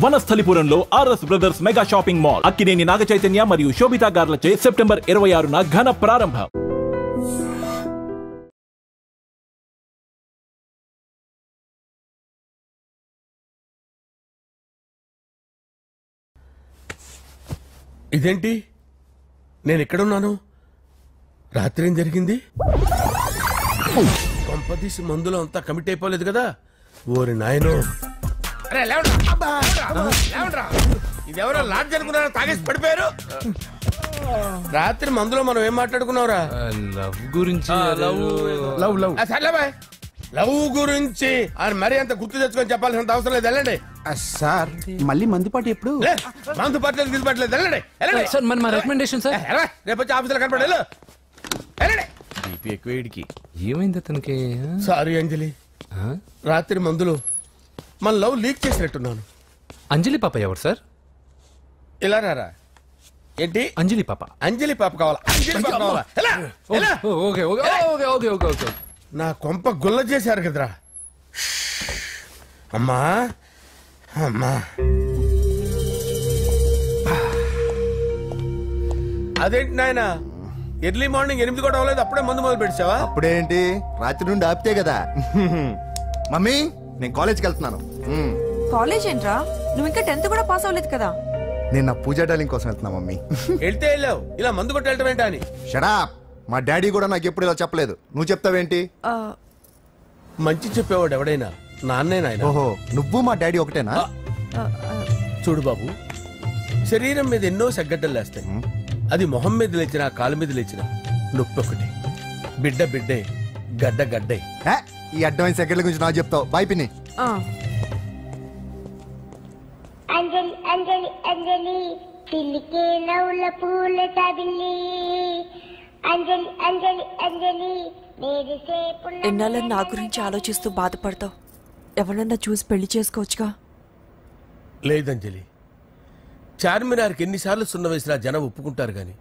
వనస్థలిపురంలో RS brothers mega shopping mall Akkineni Naga Chaitanya మరియు Sobhita గార్లచే September 26న ఘన ప్రారంభం. ఇదేంటి, నేను ఎక్కడున్నాను? రాత్రి ఏం జరిగింది? కొంపదీసి మందులో అంతా కమిట్ అయిపోలేదు కదా? ఓరి నాయనో, ఇదెవరో లాడ్జ్ అనుకున్నారా? తాగేసి పడిపోయారు. రాత్రి మందులో మనం ఏం మాట్లాడుకున్నావురా? లవ్ గురించి. లవ్ గురించి అని మరీ అంత గుర్తు తెచ్చుకొని చెప్పాల్సినంత అవసరం లేదు. వెళ్ళండి సార్. మళ్ళీ మందుపాటి ఎప్పుడు? మందుపాట్లేదు గిల్లుపాట్లేదు. వెళ్ళండి సార్. మా రికమెండేషన్ సార్. రేపు వచ్చి ఆఫీసులో కనపడి ఏమైంది అతనికి? సారీ అంజలి, రాత్రి మందులో మన లవ్ లీక్ చేసినట్టున్నాను. అంజలి పాప ఎవరు సార్? ఇలా రారా. ఏంటి అంజలి పాప? అంజలి పాప కావాలా? అంజలి పాప కావాలా? Okay okay okay okay okay okay. నా కొంప గుల్ల చేశారు కదరా. అమ్మా అమ్మా, అదేంటి నాయన, ఎర్లీ మార్నింగ్ 8 కూడా అవ్వలేదు, అప్పుడే మందు మొదలు పెట్టావా? అప్పుడేంటి, రాత్రి నుండి ఆపితే కదా. మమ్మీ, నేను కాలేజ్కి వెళ్తున్నాను. కాలేజ్ ఏంట్రా? నువ్వు ఇంకా 10th కూడా పాస్ అవ్వలేదు కదా. నేను నా పూజా డాలింగ్ కోసం వెళ్తున్నా మమ్మీ. వెళ్తే వెళ్ళావు, ఇలా మందు కొట్టి వెళ్ళటం ఏంటా అని. షడా, మా డాడీ కూడా నాకు ఎప్పుడు ఇలా చెప్పలేదు. నువ్వు చెప్తావేంటి? మంచి చెప్పేవాడు ఎవడైనా నాన్నే నాయన. ఓహో, నువ్వు మా డాడీ ఒకటేనా? చూడు బాబు, శరీరం మీద ఎన్నో సగ్గడ్డలు లేస్తాయి. అది మొహం మీద లేచినా కాలు మీద లేచినా నొప్పి ఒకటి. బిడ్డ బిడ్డే, గడ్డ గడ్డే. ఈ అడ్వాన్స్ సెకండ్ల గురించి నాకు చెప్తావు. బాయ్ పిన్ని. అంజలి అంజలి అంజలి పిల్లికే నవ్వుల పూల తబిల్లి. అంజలి అంజలి అంజలి ఎన్నాళ్ళని నా గురించి ఆలోచిస్తూ బాధపడతావు? ఎవరన్నా చూసి పెళ్లి చేసుకోవచ్చుగా. లేదంజలి, చార్మినార్కి ఎన్నిసార్లు సున్న వేసినా జనం ఒప్పుకుంటారు గాని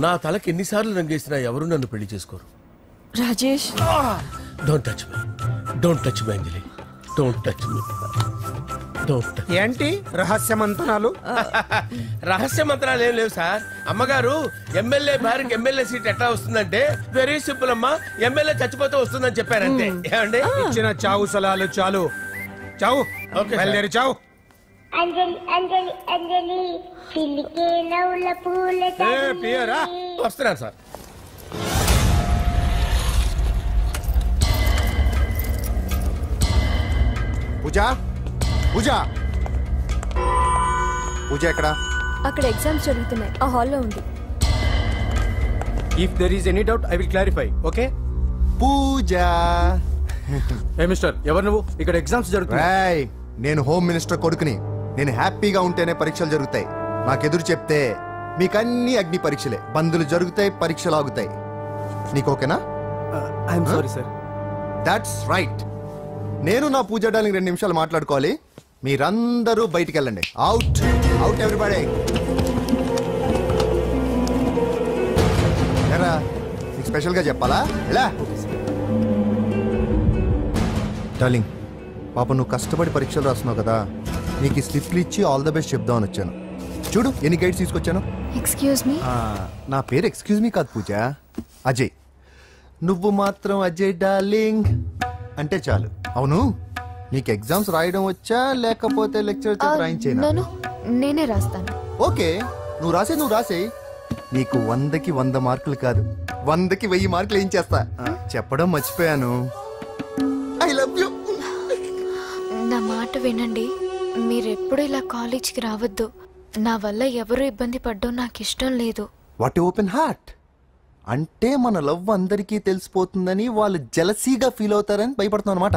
నా తలకి ఎన్నిసార్లు రంగేసినా ఎవరు నన్ను పెళ్లి చేసుకోరు. Rajesh, don't touch me, don't touch me Anjali, don't touch me. ఏంటి రహస్య మంత్రాలు? రహస్య మంత్రాలు ఏం లేవు సార్. అమ్మగారు ఎమ్మెల్యే భార్యకి ఎమ్మెల్యే సీట్ ఎట్లా వస్తుందంటే వెరీ సింపుల్ అమ్మా, ఎమ్మెల్యే చచ్చిపోతే వస్తుందని చెప్పారంటే. ఏమండి, ఇచ్చిన చావు సలాలు చాలు. చావు, బయలుదేరి చావు. అంజలి అంజలి అంజలి పిల్లికే నవ్వుల పూల తబిల్లి. వస్తున్నాను సార్. పూజ, పూజ, పూజ ఎక్కడ? అక్కడ ఎగ్జామ్స్ జరుగుతున్నాయి, ఆ హాల్లో ఉంది. If there is any doubt I will clarify. Okay Puja. ఏ మిస్టర్, ఎవరు నువ్వు? ఇక్కడ ఎగ్జామ్స్ జరుగుతున్నాయి. నేను హోమ్ మినిస్టర్ కొడుకుని. నేను హ్యాపీగా ఉంటేనే పరీక్షలు జరుగుతాయి. నాకెదురు చెప్తే మీకన్నీ అగ్ని పరీక్షలే. బందులు జరుగుతాయి, పరీక్షలు ఆగుతాయి. నీకు ఓకేనా? I'm sorry sir. That's right. నేను నా పూజ డార్లింగ్ 2 నిమిషాలు మాట్లాడుకోవాలి. మీరందరూ బయటికి వెళ్ళండి. Out out everybody. ఎరా, నీకు స్పెషల్గా చెప్పాలా? ఎలా డార్లింగ్, పాప నువ్వు కష్టపడి పరీక్షలు రాస్తున్నావు కదా, నీకు ఈ స్లిప్లు ఇచ్చి ఆల్ ద బెస్ట్ చెప్దామని వచ్చాను. చూడు ఎన్ని గైడ్స్ తీసుకొచ్చాను. Excuse me. నా పేరు ఎక్స్క్యూజ్ మీ కాదు పూజ, అజయ్. నువ్వు మాత్రం అజయ్ డార్లింగ్ అంటే చాలు. అవును, నీకు ఎగ్జామ్స్ రాయడం వచ్చా లేకపోతే లెక్చర్ రాయించేనా? నేనే రాస్తాను. ఓకే, నువ్వు రాసే. నీకు 100కి 100 మార్కులు కాదు, 100కి 1000 మార్కులు ఏం చేస్తా. చెప్పడం మర్చిపోయాను, ఐ లవ్ యూ. నా మాట వినండి, మీరెప్పుడు ఇలా కాలేజ్కి రావద్దు. నా వల్ల ఎవరు ఇబ్బంది పడ్డం నాకు ఇష్టం లేదు. వాట్ ఓపెన్ హార్ట్ అంటే మన లవ్ అందరికీ తెలిసిపోతుందని వాళ్ళు జలసీగా ఫీల్ అవుతారని భయపడుతున్నాను అనమాట.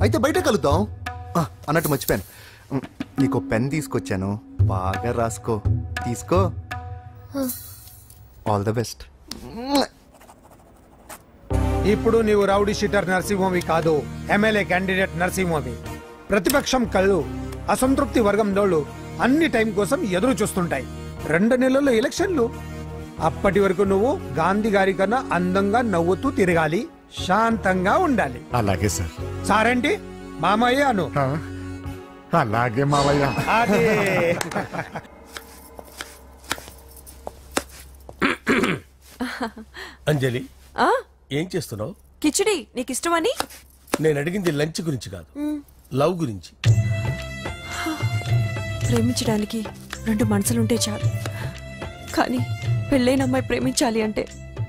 అయితే బయట కలుద్దాం. అన్నట్టు మర్చిపోయాను, నీకు పెన్ తీసుకొచ్చాను, బాగా రాసుకో. తీసుకో. All the best. ఇప్పుడు నీవు రౌడీ షీటర్ నరసింహవి కాదు, ఎమ్మెల్యే క్యాండిడేట్ నరసింహవి. ప్రతిపక్షం కళ్ళు, అసంతృప్తి వర్గం నోళ్ళు అన్ని టైం కోసం ఎదురు చూస్తుంటాయి. 2 నెలల్లో ఎలక్షన్లు. అప్పటి వరకు నువ్వు గాంధీ గారి కన్నా అందంగా నవ్వుతూ తిరగాలి, శాంతంగా ఉండాలి. అలాగే సార్. సారేంటి మామయ్య అను. అలాగే మావయ్య. అంజలి ఏం చేస్తున్నావు? కిచిడి నీకు ఇష్టమని. నేను అడిగింది లంచ్ గురించి కాదు, లవ్ గురించి. ప్రేమించడానికి రెండు మనసులుంటే చాలు, కానీ పెళ్ళైన అమ్మాయి ప్రేమించాలి అంటే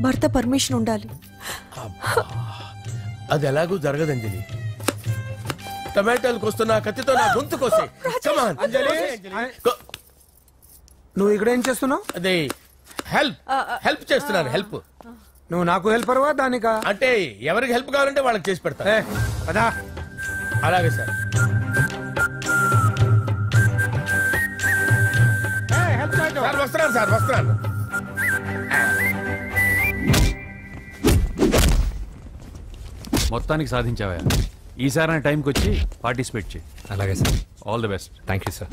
భర్త పర్మిషన్ ఉండాలి. అది ఎలాగూ జరగదు అంజలి. టమాటాలకు వస్తున్న కత్తితో నా గొంతు కోసే. అంజలి నువ్వు ఇక్కడ ఏం చేస్తున్నావు? అదే హెల్ప్ చేస్తున్నాను. హెల్ప్. నువ్వు నాకు హెల్పర్ వా దానికా? అంటే ఎవరికి హెల్ప్ కావాలంటే వాళ్ళకి చేసి పెడతా. అదా అలాగే సార్. వస్తున్నాను సార్, వస్తున్నాను. మొత్తానికి సాధించావా? ఈసారి టైంకి వచ్చి పార్టిసిపేట్ చేయి. అలాగే sir. All the best. Thank you sir.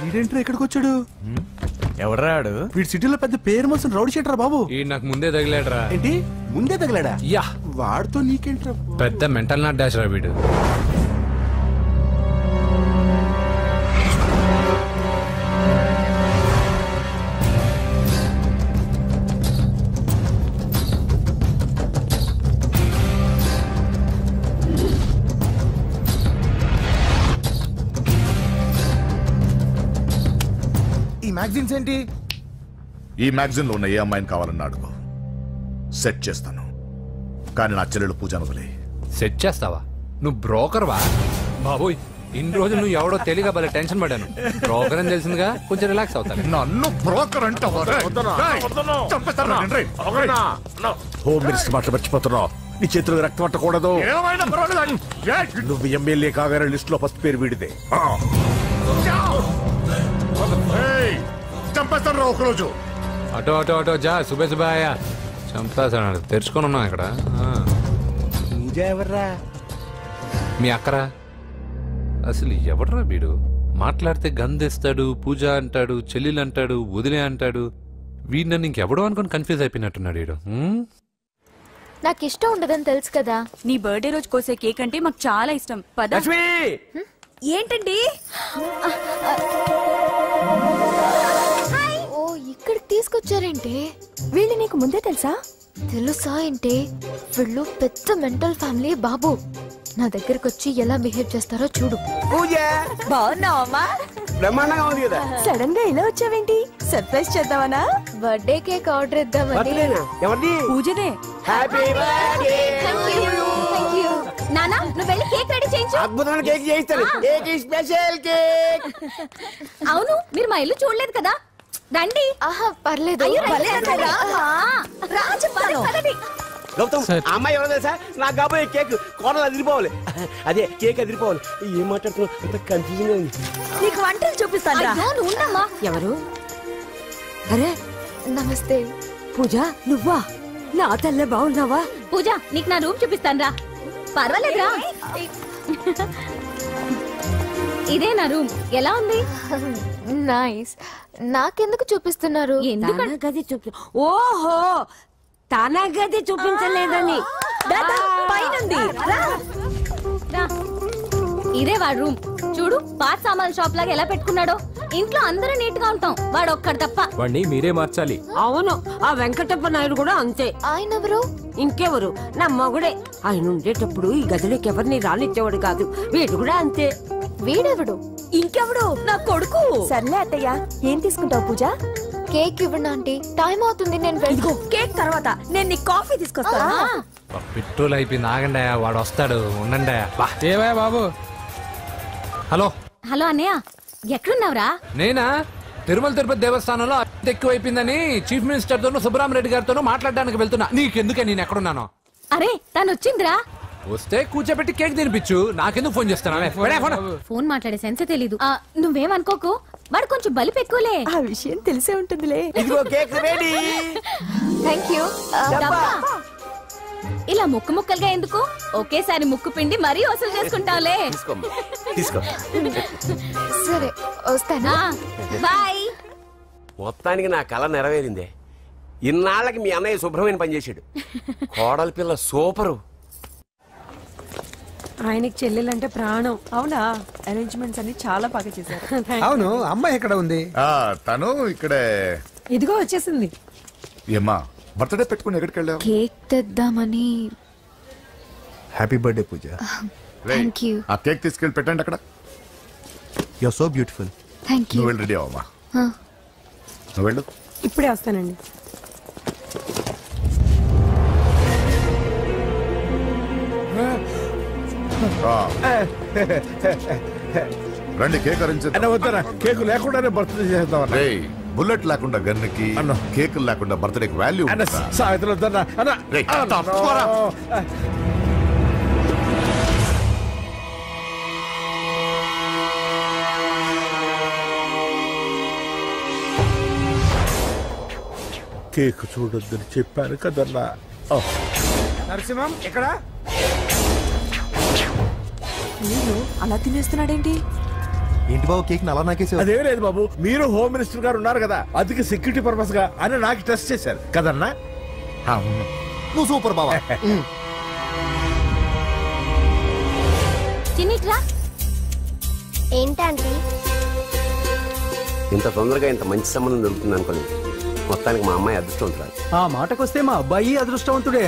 వీడేంట్రా ఇక్కడికి వచ్చాడు? ఎవడ్రాడు? వీడి సిటీలో పెద్ద పేరు మోసిన రౌడీ షీటరా బాబు. ఈ నాకు ముందే తగిలాడరా. ఏంటి ముందే తగిలాడా? యా, వాడితో నీకేంట్రా? పెద్ద మెంటల్ నాట్ డాష్ రా వీడు. మ్యాగజైన్స్ ఏంటి? ఈ మ్యాగజైన్ లో ఉన్న ఏ అమ్మాయిని కావాలని అడుగు, సెట్ చేస్తాను. కానీ నా చెల్లెలు పూజను వదిలే. సెట్ చేస్తావా? నువ్వు బ్రోకర్ వా బాబోయ్? ఇన్ని రోజులు నువ్వు ఎవడో తెలియక భలే టెన్షన్ పడ్డాను. బ్రోకర్ అని తెలిసిందిగా కొంచెం రిలాక్స్ అవుతాను. నన్ను బ్రోకర్ అంటావా? హోమ్ మినిస్టర్ మాట మర్చిపోతున్నావు. నీ చేతులకు రక్తం పట్టకూడదు. నువ్వు ఎమ్మెల్యే కాగానే లిస్ట్ లో ఫస్ట్ పేరు వీడితే. చంపేస్తాను రా ఒకరోజు. అటో అటో అటో జా. సుబే సుబాయా చంపేస్తాడు. తెరుచుకొని ఉన్నాం ఇక్కడ. ఎవర్రా? మీ అక్కరా? అసలు ఎవడరా వీడు? మాట్లాడితే గంధేస్తాడు, పూజ అంటాడు, చెల్లెలు అంటాడు, వదిలే అంటాడు. వీడు నన్ను ఇంకెవడో అనుకుని కన్ఫ్యూజ్ అయిపోయినట్టున్నాడు వీడు. నాకు ఇష్టం ఉండదని తెలుసు కదా. నీ బర్త్డే రోజు కోసే కేక్ అంటే మాకు చాలా ఇష్టం. పద. ఏంటండి? ఓ ఇక్కడికి తీసుకొచ్చారేంటి? వీళ్ళు నీకు ముందే తెలుసా? తెలుసా ఏంటి? వీళ్ళు పెద్ద మెంటల్ ఫ్యామిలీ బాబు. నా దగ్గరకు వచ్చి ఎలా బిహేవ్ చేస్తారో చూడు. బాగున్నావమ్మా? బ్రహ్మాండంగా ఉంది కదా. సడన్ గా ఇలా వచ్చావేంటి? సర్ప్రైజ్ చేద్దామనా? బర్త్డే కేక్ ఆర్డర్ ఇద్దామని. ఎవరిది? పూజనే. Happy birthday. థాంక్యూ. నానా నువ్వు వెళ్ళి కేక్ రెడీ చేయించు. అద్భుతమైన కేక్ చేయిస్తాను. Cake special cake. అవును, మీరు మా ఇల్లు చూడలేదు కదా? రండి. ఆహా పర్లేదు. గౌతమ్, అమ్మాయి ఎవరో తెలుసా? నాకు కాబోయే కేక్ కోడలు అదిరిపోవాలి. అదే కేక్ అదిరిపోవాలి. ఏం మాట్లాడుతున్నావు? అంత కన్ఫ్యూజన్ గా ఉంది. నీకు వంటలు చూపిస్తాను. ఎవరు? అరే నమస్తే. పూజ నువ్వా? నా తల్లే బాగున్నావా? పూజ నీకు నా రూమ్ చూపిస్తాను రా. పర్వాలేదురా. ఇదే నా రూమ్. ఎలా ఉంది? నైస్. నాకెందుకు చూపిస్తున్నారు? గది చూపి. ఓహో, తన గది చూపించలేదని. పైనుంది. ఇదే వాడు రూమ్. చూడు, పాత సామాన్ షాప్ లాగా ఎలా పెట్టుకున్నాడో. ఇంట్లో అందరూ నీట్ గా ఉంటాం, వాడు ఒక్కడు తప్ప. వాడిని మీరే మార్చాలి. అవును, ఆ వెంకటప్ప నాయుడు కూడా అంతే. ఆయన ఎవరు? ఇంకెవరు? నా మగుడే. ఆయన ఉండేటప్పుడు ఈ గదిలోకి ఎవరిని రానిచ్చేవాడు కాదు. వీడు కూడా అంతే. వీడెవడు? ఇంకెవడు? నా కొడుకు. సర్లే అత్తయ్య, ఏం తీసుకుంటావు పూజ? కేక్ ఇవ్వండి ఆంటీ, టైం అవుతుంది. నేను వెళ్ళి కేక్ తర్వాత నేను నీకు కాఫీ తీసుకొస్తాను. పెట్రోల్ అయిపోయింది. ఆగండి, వాడు వస్తాడు. ఉండండి. ఏవా బాబు? హలో హలో అన్నయ్య, ఎక్కడున్నావురా? నేనా? తిరుమల తిరుపతి దేవస్థానంలో అత్యంత ఎక్కువైపోయిందని చీఫ్ మినిస్టర్ తోనూ సుబ్రహ్మరెడ్డి గారితోనూ మాట్లాడడానికి వెళ్తున్నా. నీకెందుకే నేను ఎక్కడున్నాను? అరే తను వచ్చిందిరా. వస్తే కూర్చోబెట్టి కేక్ తినిపించు. నాకెందుకు ఫోన్ చేస్తున్నా? ఫోన్ మాట్లాడే సెన్స్ తెలీదు. నువ్వేమనుకోకు, వాడు కొంచెం బలిపు ఎక్కువలే. ఆ విషయం తెలిసే ఉంటుందిలే. ఇదిగో కేక్ రెడీ. థాంక్యూ. ఇలా ముక్కు ముక్కలుగా ఎందుకు? ఒకేసారి ముక్కు పిండి మరీ వసూలు చేసుకుంటావులే. తీసుకో. సరే వస్తానా? బాయ్. మొత్తానికి నా కళ నెరవేరిందే. ఇన్నాళ్ళకి మీ అన్నయ్య శుభ్రమైన పనిచేశాడు. కోడలి పిల్ల సూపరు. ఆయనకి చెల్లెలంటే ప్రాణం. అవునా? అరేంజ్మెంట్స్ అన్ని చాలా బాగా చేశారు. అవును, అమ్మాయి ఎక్కడ ఉంది? తను ఇక్కడే. ఇదిగో వచ్చేసింది. ఏమ్మా బర్త్డే పెట్టుకుని ఎక్కడికి వెళ్ళావు? కేక్ తెద్దామని. Happy birthday Pooja. Thank you. ఆ కేక్ తీసుకెళ్ళి పెట్టండి అక్కడ. You are so beautiful. Thank you. నువ్వు వెళ్ళి రెడీ అవ్వమ్మా. నువ్వు వెళ్ళు. ఇప్పుడే వస్తానండి. రండి కేక్ అరేంజ్ వద్దరా, కేక్ లేకుండానే బర్త్డే చేద్దాం. బుల్లెట్ లేకుండా గన్నుకి, కేక్ లేకుండా బర్త్డేకి వాల్యూ. సాయంత్రం వద్దన్నా. కేక్ చూడొద్దని చెప్పాను కదన్నా. నరసింహం ఎక్కడ? అలా తినేస్తున్నాడేంటి? ఏంటి బాబు కేక్ అలా నాకేసి? అదేం లేదు బాబు, మీరు హోమ్ మినిస్టర్ గారు ఉన్నారు కదా, అందుకే సెక్యూరిటీ పర్పస్ గా అని నాకు టెస్ట్ చేశారు కదన్నా. నువ్వు సూపర్ బాబా. చిన్నిట్రా. ఏంటంటే ఇంత తొందరగా ఇంత మంచి సంబంధం దొరుకుతుంది అనుకోలేదు. మొత్తానికి మా అమ్మాయి అదృష్టవంతురాలు. ఆ మాటకొస్తే మా అబ్బాయి అదృష్టవంతుడే.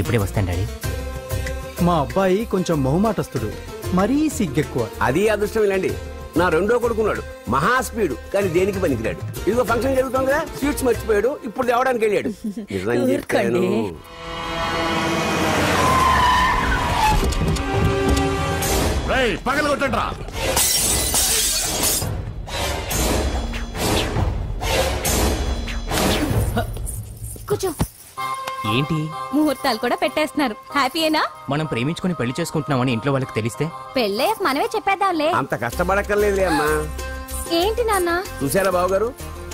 ఇప్పుడే వస్తాను డాడీ. మా అబ్బాయి కొంచెం మొహమాటస్తుడు, మరీ సిగ్గెక్కువ. అది అదృష్టం ఇలాండి. నా రెండో కొడుకున్నాడు, మహా స్పీడు, కానీ దేనికి పనికిరాడు. ఇదిగో ఫంక్షన్ జరుగుతుంది కదా, స్వీట్స్ మర్చిపోయాడు, ఇప్పుడు తేవడానికి వెళ్ళాడు. నిజం చెప్పాను. పగల కొట్టండి రా. కూర్చో. ఏంటి ముహూర్తాలు కూడా పెట్టేస్తున్నారు. హ్యాపీయేనా? మనం ప్రేమించుకుని పెళ్లి చేసుకుంటున్నామని ఇంట్లో వాళ్ళకి తెలిస్తే? పెళ్ళేసి మనమే చెప్పేద్దాంలే. అంత కష్టపడక్కర్లేదులే అమ్మా. ఏంటి నాన్న? చూసారా బాబు గారు,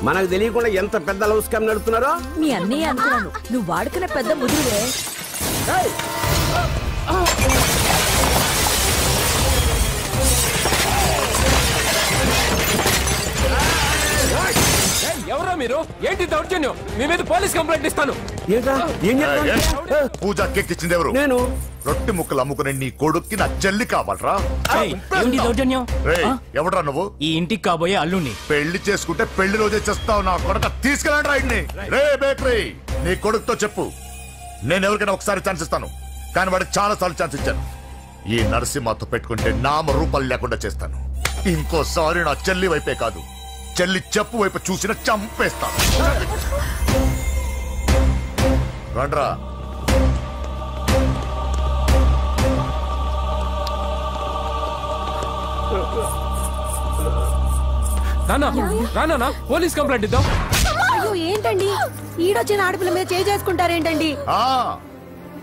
మనకు తెలియకుండా ఎంత పెద్ద లవ్ స్కామ్ నడుపుతున్నారో. మీ అన్నయ్య అనుకున్నాను, నువ్వు వాడుకునే పెద్ద ముదురువే. ఎవరో మీరు? ఏంటి దౌర్జన్యం? మీ మీద పోలీస్ కంప్లైంట్ ఇస్తాను. పూజ కేక్ ఇచ్చింది ఎవరు? నేను. రొట్టె ముక్కలు అమ్ముకునే నీ కొడుక్కి నా చెల్లి కావాలరా? దౌర్జన్యం? ఎవడరా నువ్వు? ఈ ఇంటికి కాబోయే అల్లుని. పెళ్లి చేసుకుంటే పెళ్లి రోజే చేస్తావు నా కొడుక. తీసుకెళ్ళండి రైడ్ని. రే బేకరీ, నీ కొడుకుతో చెప్పు, నేను ఎవరికైనా ఒకసారి ఛాన్స్ ఇస్తాను, కానీ వాడికి చాలా సార్లు ఛాన్స్ ఇచ్చాను. ఈ నరసింహతో పెట్టుకుంటే నామ రూపాలు లేకుండా చేస్తాను. ఇంకోసారి నా చెల్లి వైపే కాదు, చెల్లి చెప్పు వైపు చూసిన చంపేస్తాను. రండ్రా. నానా పోలీస్ కంప్లైంట్ ఇద్దాం. అయ్యో ఏంటండి, ఈడొచ్చిన ఆడపిల్ల మీద చేసుకుంటారేంటండి?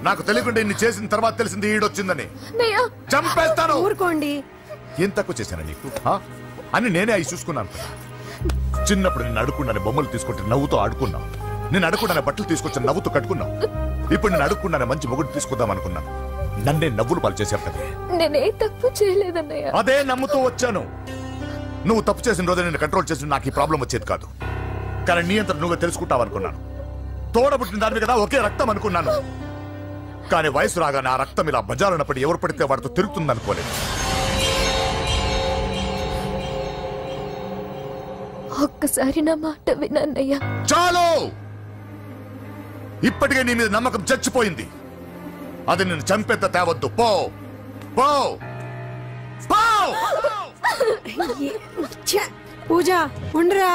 నాకు తెలియకుండా ఇన్ని చేసిన తర్వాత తెలిసింది ఈడొచ్చిందని. చంపేస్తాను. ఊరుకోండి. ఏం తక్కువ చేశాను నీకు అని నేనే అవి చూసుకున్నాను. చిన్నప్పుడు నేను అడుక్కున్నాను బొమ్మలు తీసుకుంటే నవ్వుతో ఆడుకున్నావు. నేను అడుక్కున్నాను బట్టలు తీసుకొచ్చి నవ్వుతో కట్టుకున్నావు. ఇప్పుడు నేను అడుక్కున్నాను మంచి మొగుడు తీసుకుందాం అనుకున్నాను. నన్నే నవ్వులు పాలు చేశారు కదా. నేనే తప్పు చేయలేదన్నయ్య. అదే నమ్ముతూ వచ్చాను. నువ్వు తప్పు చేసిన రోజు నేను కంట్రోల్ చేసిన నాకు ఈ ప్రాబ్లం వచ్చేది కాదు. కానీ నీ అంతా నువ్వే తెలుసుకుంటావు అనుకున్నాను. తోడబుట్టిన దానివి కదా, ఒకే రక్తం అనుకున్నాను. కానీ వయసు రాగానే ఆ రక్తం ఇలా బజారున పడి ఎవరు పడితే వాడితో తిరుగుతుంది అనుకోలేదు. ఒక్కసారి నా మాట వినన్నయ్య. చాలు, ఇప్పటికే నీ మీద నమ్మకం చచ్చిపోయింది. అది నేను చంపేత తేవద్దు. పో పో పూజ ఉండరా.